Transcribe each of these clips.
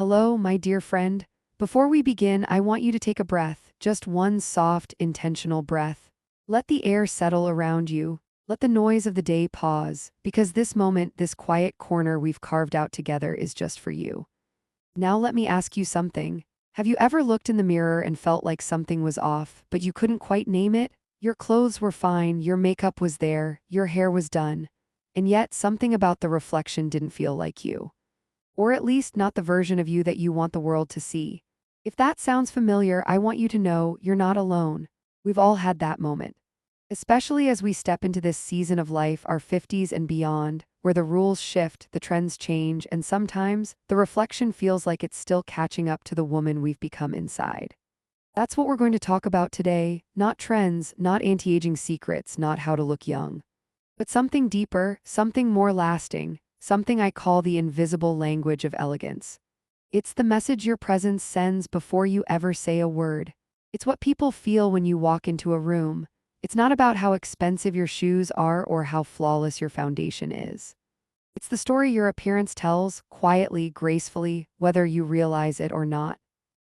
Hello, my dear friend. Before we begin, I want you to take a breath, just one soft, intentional breath. Let the air settle around you. Let the noise of the day pause, because this moment, this quiet corner we've carved out together is just for you. Now let me ask you something. Have you ever looked in the mirror and felt like something was off, but you couldn't quite name it? Your clothes were fine, your makeup was there, your hair was done, and yet something about the reflection didn't feel like you. Or at least not the version of you that you want the world to see. If that sounds familiar, I want you to know you're not alone. We've all had that moment. Especially as we step into this season of life, our 50s and beyond, where the rules shift, the trends change, and sometimes the reflection feels like it's still catching up to the woman we've become inside. That's what we're going to talk about today, not trends, not anti-aging secrets, not how to look young, but something deeper, something more lasting, something I call the invisible language of elegance. It's the message your presence sends before you ever say a word. It's what people feel when you walk into a room. It's not about how expensive your shoes are or how flawless your foundation is. It's the story your appearance tells, quietly, gracefully, whether you realize it or not.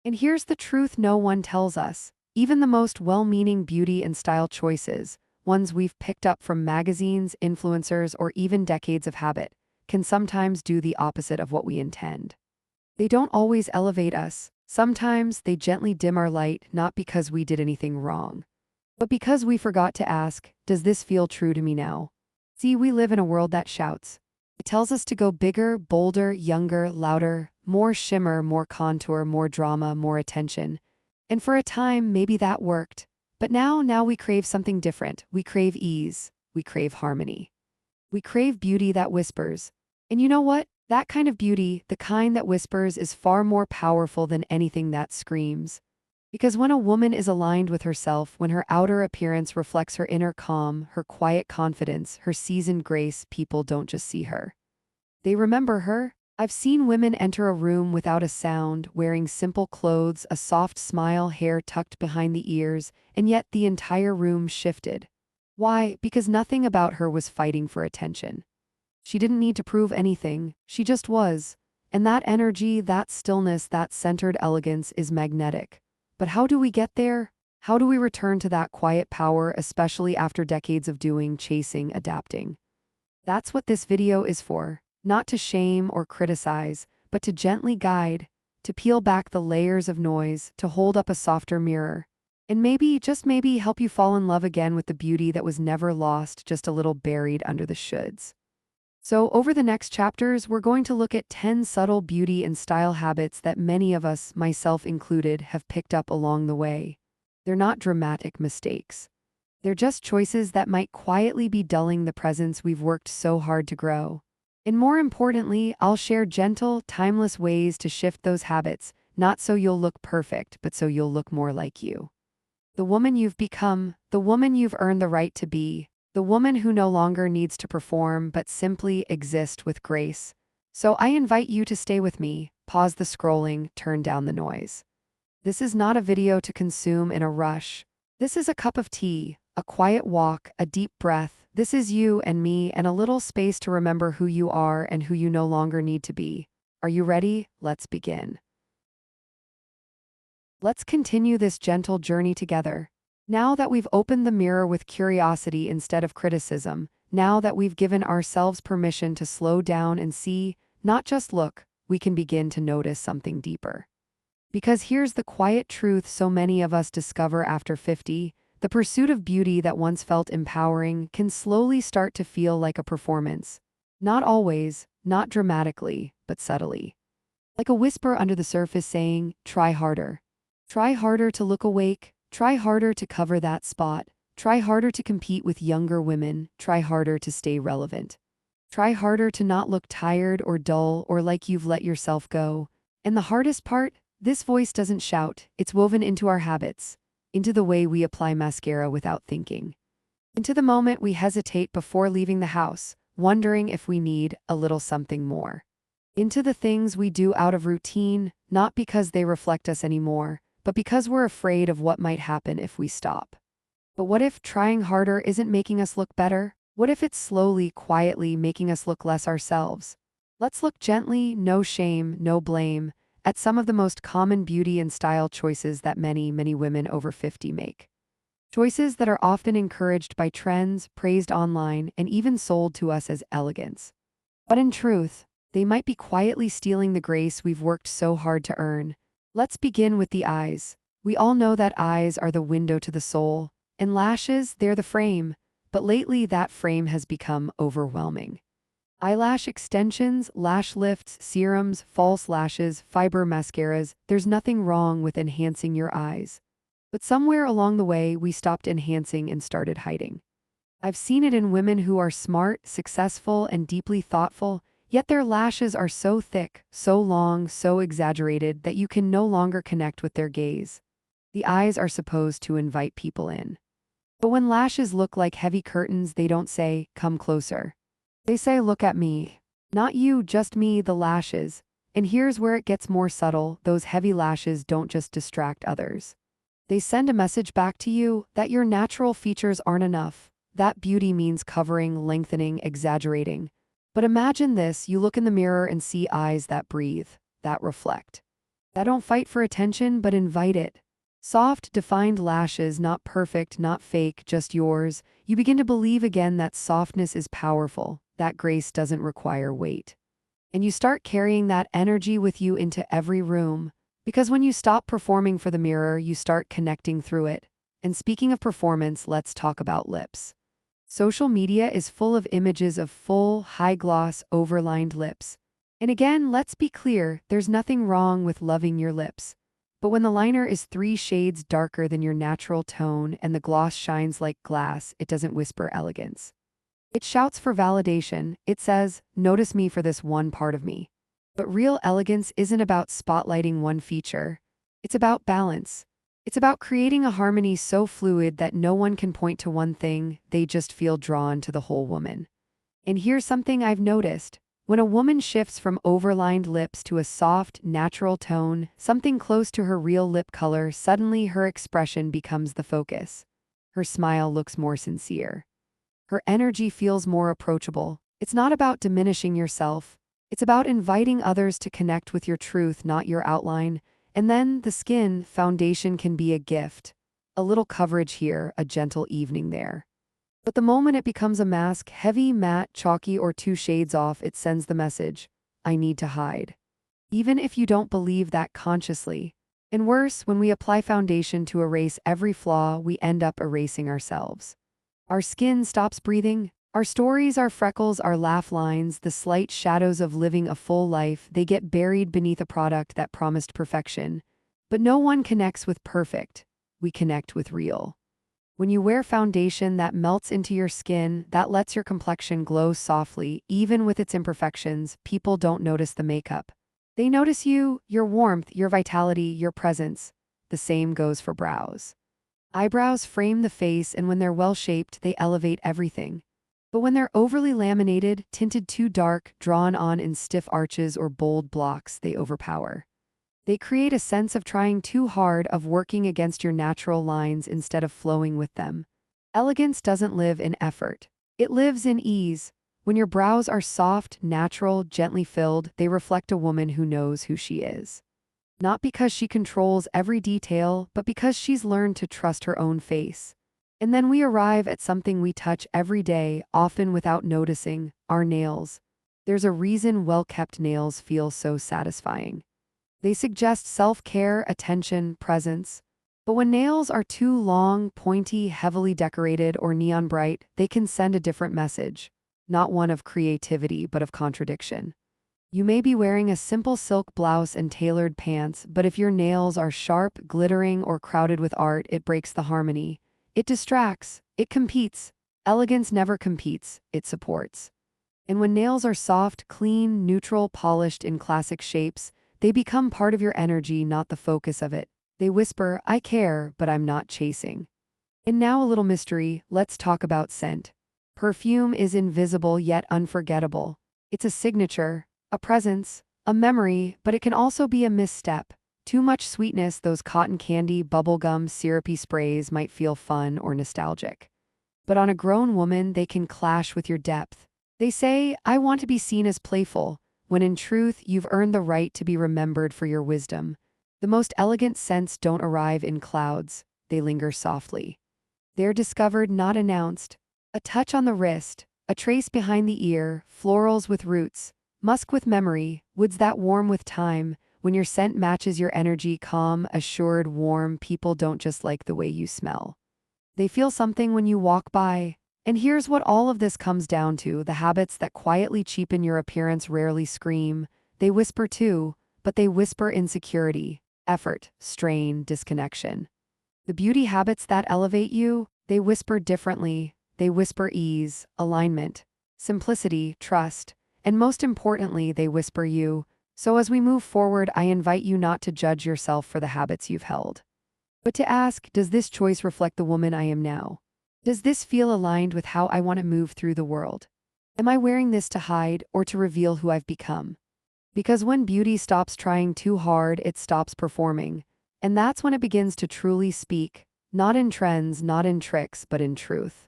And here's the truth no one tells us. Even the most well-meaning beauty and style choices, ones we've picked up from magazines, influencers, or even decades of habit, can sometimes do the opposite of what we intend. They don't always elevate us. Sometimes they gently dim our light, not because we did anything wrong, but because we forgot to ask, does this feel true to me now? See, we live in a world that shouts. It tells us to go bigger, bolder, younger, louder, more shimmer, more contour, more drama, more attention. And for a time, maybe that worked. But now we crave something different. We crave ease. We crave harmony. We crave beauty that whispers. And you know what? That kind of beauty, the kind that whispers, is far more powerful than anything that screams. Because when a woman is aligned with herself, when her outer appearance reflects her inner calm, her quiet confidence, her seasoned grace, people don't just see her. They remember her. I've seen women enter a room without a sound, wearing simple clothes, a soft smile, hair tucked behind the ears, and yet the entire room shifted. Why? Because nothing about her was fighting for attention. She didn't need to prove anything, she just was. And that energy, that stillness, that centered elegance is magnetic. But how do we get there? How do we return to that quiet power, especially after decades of doing, chasing, adapting? That's what this video is for. Not to shame or criticize, but to gently guide, to peel back the layers of noise, to hold up a softer mirror. And maybe, just maybe, help you fall in love again with the beauty that was never lost, just a little buried under the shoulds. So, over the next chapters, we're going to look at 10 subtle beauty and style habits that many of us, myself included, have picked up along the way. They're not dramatic mistakes. They're just choices that might quietly be dulling the presence we've worked so hard to grow. And more importantly, I'll share gentle, timeless ways to shift those habits, not so you'll look perfect, but so you'll look more like you. The woman you've become, the woman you've earned the right to be, the woman who no longer needs to perform but simply exist with grace. So I invite you to stay with me, pause the scrolling, turn down the noise. This is not a video to consume in a rush. This is a cup of tea, a quiet walk, a deep breath. This is you and me and a little space to remember who you are and who you no longer need to be. Are you ready? Let's begin. Let's continue this gentle journey together. Now that we've opened the mirror with curiosity instead of criticism, now that we've given ourselves permission to slow down and see, not just look, we can begin to notice something deeper. Because here's the quiet truth so many of us discover after 50, the pursuit of beauty that once felt empowering can slowly start to feel like a performance. Not always, not dramatically, but subtly. Like a whisper under the surface saying, try harder. Try harder to look awake. Try harder to cover that spot. Try harder to compete with younger women. Try harder to stay relevant. Try harder to not look tired or dull or like you've let yourself go. And the hardest part? This voice doesn't shout. It's woven into our habits, into the way we apply mascara without thinking, into the moment we hesitate before leaving the house, wondering if we need a little something more, into the things we do out of routine, not because they reflect us anymore, but because we're afraid of what might happen if we stop. But what if trying harder isn't making us look better? What if it's slowly, quietly making us look less ourselves? Let's look gently, no shame, no blame, at some of the most common beauty and style choices that many women over 50 make. Choices that are often encouraged by trends, praised online, and even sold to us as elegance. But in truth, they might be quietly stealing the grace we've worked so hard to earn. Let's begin with the eyes. We all know that eyes are the window to the soul, and lashes, they're the frame. But lately, that frame has become overwhelming. Eyelash extensions, lash lifts, serums, false lashes, fiber mascaras, there's nothing wrong with enhancing your eyes. But somewhere along the way, we stopped enhancing and started hiding. I've seen it in women who are smart, successful, and deeply thoughtful, yet their lashes are so thick, so long, so exaggerated that you can no longer connect with their gaze. The eyes are supposed to invite people in. But when lashes look like heavy curtains, they don't say, "Come closer." They say, "Look at me." Not you, just me, the lashes. And here's where it gets more subtle. Those heavy lashes don't just distract others. They send a message back to you that your natural features aren't enough. That beauty means covering, lengthening, exaggerating. But imagine this, you look in the mirror and see eyes that breathe, that reflect, that don't fight for attention but invite it. Soft, defined lashes, not perfect, not fake, just yours. You begin to believe again that softness is powerful, that grace doesn't require weight. And you start carrying that energy with you into every room. Because when you stop performing for the mirror, you start connecting through it. And speaking of performance, let's talk about lips. Social media is full of images of full, high-gloss, overlined lips. And again, let's be clear, there's nothing wrong with loving your lips. But when the liner is 3 shades darker than your natural tone and the gloss shines like glass, it doesn't whisper elegance. It shouts for validation. It says, "Notice me for this one part of me." But real elegance isn't about spotlighting one feature. It's about balance. It's about creating a harmony so fluid that no one can point to one thing, they just feel drawn to the whole woman. And here's something I've noticed. When a woman shifts from overlined lips to a soft, natural tone, something close to her real lip color, suddenly her expression becomes the focus. Her smile looks more sincere. Her energy feels more approachable. It's not about diminishing yourself. It's about inviting others to connect with your truth, not your outline. And then the skin, foundation can be a gift. A little coverage here, a gentle evening there. But the moment it becomes a mask, heavy, matte, chalky, or 2 shades off, it sends the message, "I need to hide." Even if you don't believe that consciously. And worse, when we apply foundation to erase every flaw, we end up erasing ourselves. Our skin stops breathing. Our stories, our freckles, our laugh lines, the slight shadows of living a full life, they get buried beneath a product that promised perfection. But no one connects with perfect. We connect with real. When you wear foundation that melts into your skin, that lets your complexion glow softly, even with its imperfections, people don't notice the makeup. They notice you, your warmth, your vitality, your presence. The same goes for brows. Eyebrows frame the face, and when they're well-shaped, they elevate everything. But when they're overly laminated, tinted too dark, drawn on in stiff arches or bold blocks, they overpower. They create a sense of trying too hard, of working against your natural lines instead of flowing with them. Elegance doesn't live in effort. It lives in ease. When your brows are soft, natural, gently filled, they reflect a woman who knows who she is. Not because she controls every detail, but because she's learned to trust her own face. And then we arrive at something we touch every day, often without noticing, our nails. There's a reason well-kept nails feel so satisfying. They suggest self-care, attention, presence. But when nails are too long, pointy, heavily decorated, or neon bright, they can send a different message. Not one of creativity, but of contradiction. You may be wearing a simple silk blouse and tailored pants, but if your nails are sharp, glittering, or crowded with art, it breaks the harmony. It distracts. It competes. Elegance never competes, it supports. And when nails are soft, clean, neutral, polished in classic shapes, they become part of your energy, not the focus of it. They whisper, "I care, but I'm not chasing." And now a little mystery, let's talk about scent. Perfume is invisible yet unforgettable. It's a signature, a presence, a memory, but it can also be a misstep. Too much sweetness, those cotton candy, bubblegum, syrupy sprays might feel fun or nostalgic. But on a grown woman, they can clash with your depth. They say, "I want to be seen as playful," when in truth you've earned the right to be remembered for your wisdom. The most elegant scents don't arrive in clouds, they linger softly. They're discovered, not announced. A touch on the wrist, a trace behind the ear, florals with roots, musk with memory, woods that warm with time. When your scent matches your energy, calm, assured, warm, people don't just like the way you smell. They feel something when you walk by. And here's what all of this comes down to: the habits that quietly cheapen your appearance rarely scream. They whisper too, but they whisper insecurity, effort, strain, disconnection. The beauty habits that elevate you, they whisper differently. They whisper ease, alignment, simplicity, trust, and most importantly, they whisper you. So as we move forward, I invite you not to judge yourself for the habits you've held, but to ask, does this choice reflect the woman I am now? Does this feel aligned with how I want to move through the world? Am I wearing this to hide or to reveal who I've become? Because when beauty stops trying too hard, it stops performing. And that's when it begins to truly speak, not in trends, not in tricks, but in truth.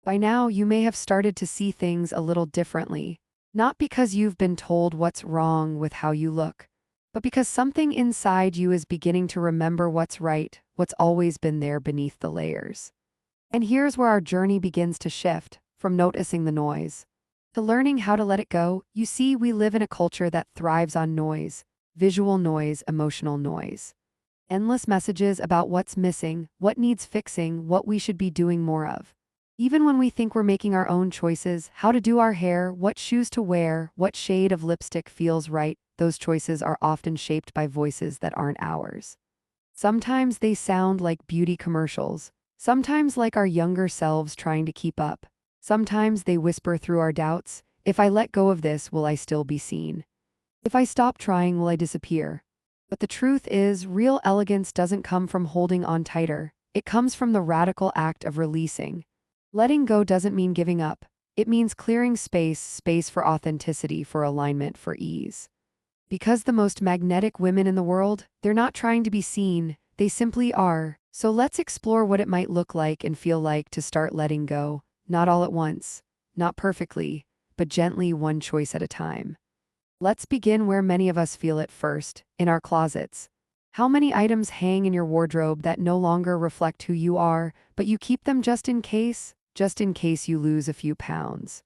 By now, you may have started to see things a little differently, not because you've been told what's wrong with how you look, but because something inside you is beginning to remember what's right, what's always been there beneath the layers. And here's where our journey begins to shift, from noticing the noise to learning how to let it go. You see, we live in a culture that thrives on noise, visual noise, emotional noise. Endless messages about what's missing, what needs fixing, what we should be doing more of. Even when we think we're making our own choices, how to do our hair, what shoes to wear, what shade of lipstick feels right, those choices are often shaped by voices that aren't ours. Sometimes they sound like beauty commercials, sometimes like our younger selves trying to keep up. Sometimes they whisper through our doubts: if I let go of this, will I still be seen? If I stop trying, will I disappear? But the truth is, real elegance doesn't come from holding on tighter. It comes from the radical act of releasing. Letting go doesn't mean giving up. It means clearing space for authenticity, for alignment, for ease. Because the most magnetic women in the world, they're not trying to be seen, they simply are. So let's explore what it might look like and feel like to start letting go, not all at once, not perfectly, but gently, one choice at a time. Let's begin where many of us feel it first, in our closets. How many items hang in your wardrobe that no longer reflect who you are, but you keep them just in case you lose a few pounds,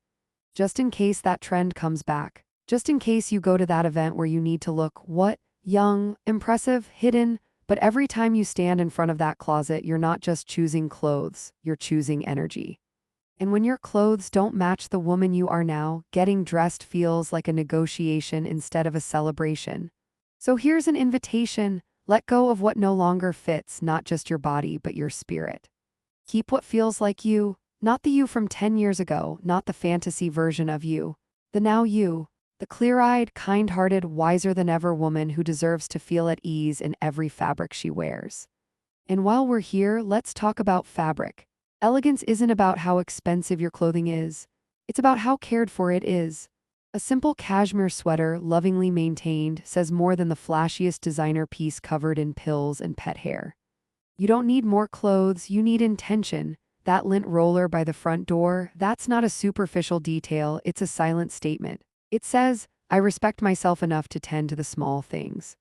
just in case that trend comes back, just in case you go to that event where you need to look, what, young, impressive, hidden. But every time you stand in front of that closet, you're not just choosing clothes, you're choosing energy. And when your clothes don't match the woman you are now, getting dressed feels like a negotiation instead of a celebration. So here's an invitation: let go of what no longer fits, not just your body, but your spirit. Keep what feels like you, not the you from 10 years ago, not the fantasy version of you, the now you, the clear-eyed, kind-hearted, wiser than ever woman who deserves to feel at ease in every fabric she wears. And while we're here, let's talk about fabric. Elegance isn't about how expensive your clothing is. It's about how cared for it is. A simple cashmere sweater, lovingly maintained, says more than the flashiest designer piece covered in pills and pet hair. You don't need more clothes, you need intention. That lint roller by the front door, that's not a superficial detail, it's a silent statement. It says, I respect myself enough to tend to the small things.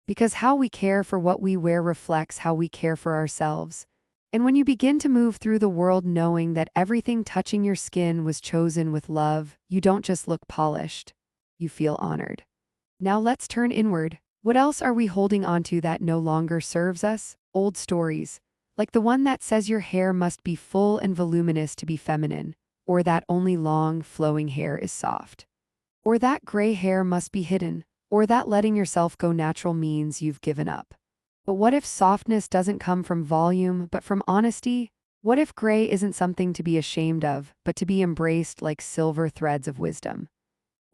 Because how we care for what we wear reflects how we care for ourselves. And when you begin to move through the world knowing that everything touching your skin was chosen with love, you don't just look polished, you feel honored. Now let's turn inward. What else are we holding onto that no longer serves us? Old stories, like the one that says your hair must be full and voluminous to be feminine, or that only long, flowing hair is soft, or that gray hair must be hidden, or that letting yourself go natural means you've given up. But what if softness doesn't come from volume, but from honesty? What if gray isn't something to be ashamed of, but to be embraced like silver threads of wisdom?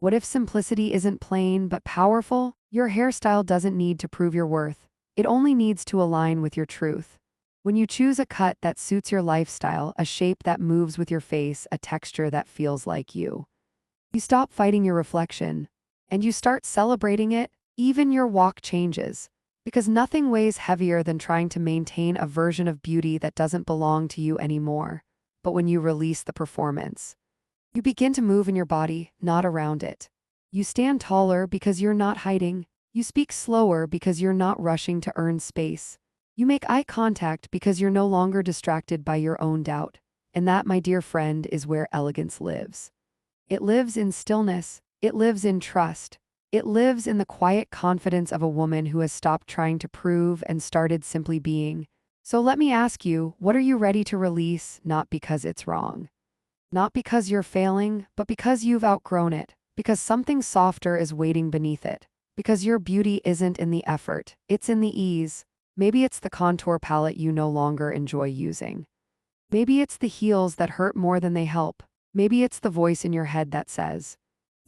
What if simplicity isn't plain, but powerful? Your hairstyle doesn't need to prove your worth. It only needs to align with your truth. When you choose a cut that suits your lifestyle, a shape that moves with your face, a texture that feels like you stop fighting your reflection, and you start celebrating it. Even your walk changes. Because nothing weighs heavier than trying to maintain a version of beauty that doesn't belong to you anymore. But when you release the performance, you begin to move in your body, not around it. You stand taller because you're not hiding. You speak slower because you're not rushing to earn space. You make eye contact because you're no longer distracted by your own doubt. And that, my dear friend, is where elegance lives. It lives in stillness. It lives in trust. It lives in the quiet confidence of a woman who has stopped trying to prove and started simply being. So let me ask you, what are you ready to release, not because it's wrong? Not because you're failing, but because you've outgrown it, because something softer is waiting beneath it, because your beauty isn't in the effort, it's in the ease. Maybe it's the contour palette you no longer enjoy using. Maybe it's the heels that hurt more than they help. Maybe it's the voice in your head that says,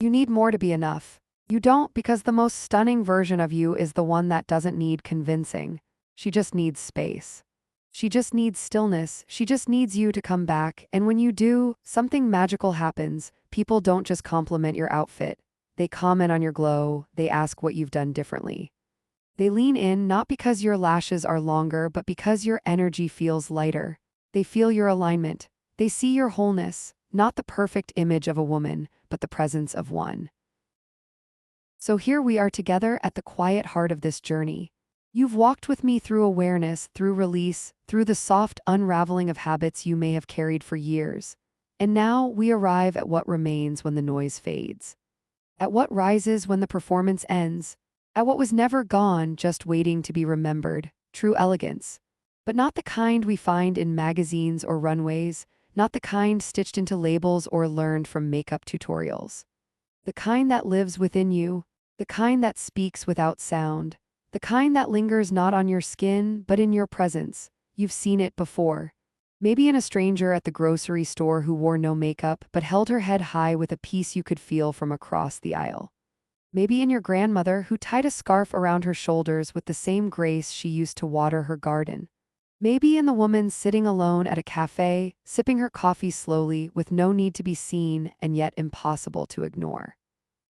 you need more to be enough. You don't, because the most stunning version of you is the one that doesn't need convincing. She just needs space. She just needs stillness. She just needs you to come back. And when you do, something magical happens. People don't just compliment your outfit. They comment on your glow. They ask what you've done differently. They lean in not because your lashes are longer, but because your energy feels lighter. They feel your alignment. They see your wholeness, not the perfect image of a woman, but the presence of one. So here we are together at the quiet heart of this journey. You've walked with me through awareness, through release, through the soft unraveling of habits you may have carried for years. And now we arrive at what remains when the noise fades. At what rises when the performance ends. At what was never gone, just waiting to be remembered. True elegance. But not the kind we find in magazines or runways, not the kind stitched into labels or learned from makeup tutorials. The kind that lives within you, the kind that speaks without sound, the kind that lingers not on your skin, but in your presence. You've seen it before. Maybe in a stranger at the grocery store who wore no makeup but held her head high with a peace you could feel from across the aisle. Maybe in your grandmother who tied a scarf around her shoulders with the same grace she used to water her garden. Maybe in the woman sitting alone at a cafe, sipping her coffee slowly with no need to be seen and yet impossible to ignore.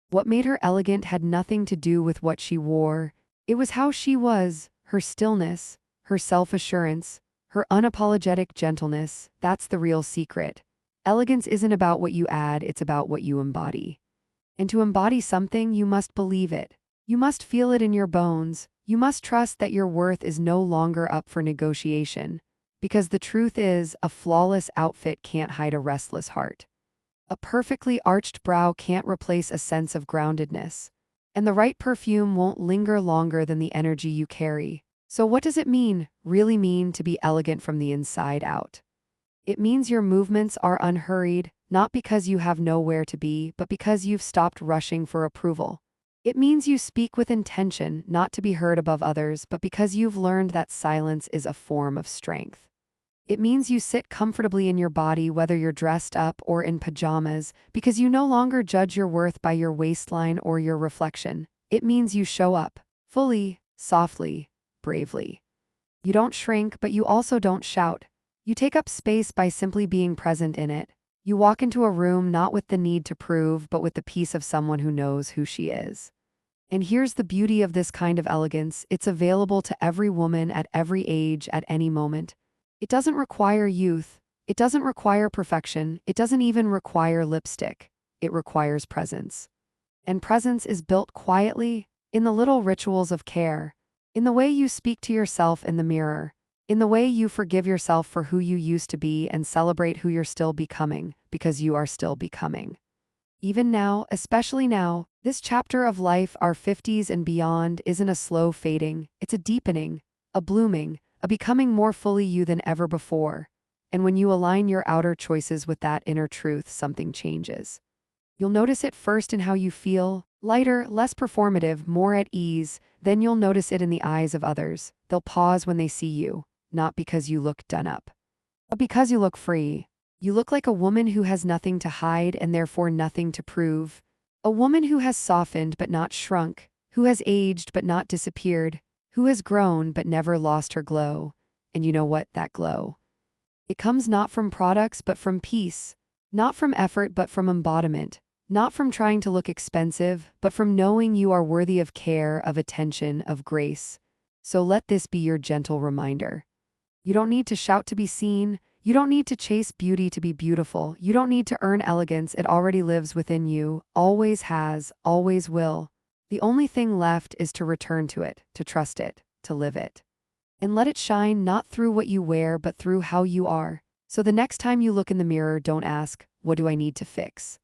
What made her elegant had nothing to do with what she wore. It was how she was, her stillness, her self-assurance, her unapologetic gentleness. That's the real secret. Elegance isn't about what you add, it's about what you embody. And to embody something, you must believe it. You must feel it in your bones. You must trust that your worth is no longer up for negotiation. Because the truth is, a flawless outfit can't hide a restless heart. A perfectly arched brow can't replace a sense of groundedness. And the right perfume won't linger longer than the energy you carry. So what does it really mean to be elegant from the inside out? It means your movements are unhurried, not because you have nowhere to be, but because you've stopped rushing for approval. It means you speak with intention, not to be heard above others, but because you've learned that silence is a form of strength. It means you sit comfortably in your body whether you're dressed up or in pajamas, because you no longer judge your worth by your waistline or your reflection. It means you show up, fully, softly, bravely. You don't shrink, but you also don't shout. You take up space by simply being present in it. You walk into a room not with the need to prove, but with the peace of someone who knows who she is. And here's the beauty of this kind of elegance. It's available to every woman at every age, at any moment. It doesn't require youth. It doesn't require perfection. It doesn't even require lipstick. It requires presence. And presence is built quietly, in the little rituals of care, in the way you speak to yourself in the mirror, in the way you forgive yourself for who you used to be and celebrate who you're still becoming, because you are still becoming. Even now, especially now, this chapter of life, our 50s and beyond, isn't a slow fading, it's a deepening, a blooming, a becoming more fully you than ever before. And when you align your outer choices with that inner truth, something changes. You'll notice it first in how you feel, lighter, less performative, more at ease. Then you'll notice it in the eyes of others. They'll pause when they see you, not because you look done up, but because you look free. You look like a woman who has nothing to hide and therefore nothing to prove. A woman who has softened but not shrunk, who has aged but not disappeared, who has grown but never lost her glow. And you know what? That glow. It comes not from products but from peace, not from effort but from embodiment, not from trying to look expensive, but from knowing you are worthy of care, of attention, of grace. So let this be your gentle reminder. You don't need to shout to be seen. You don't need to chase beauty to be beautiful. You don't need to earn elegance. It already lives within you, always has, always will. The only thing left is to return to it, to trust it, to live it. And let it shine not through what you wear, but through how you are. So the next time you look in the mirror, don't ask, what do I need to fix?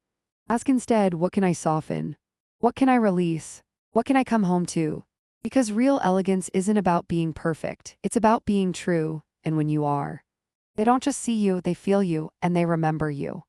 Ask instead, what can I soften? What can I release? What can I come home to? Because real elegance isn't about being perfect, it's about being true, and when you are, they don't just see you, they feel you, and they remember you.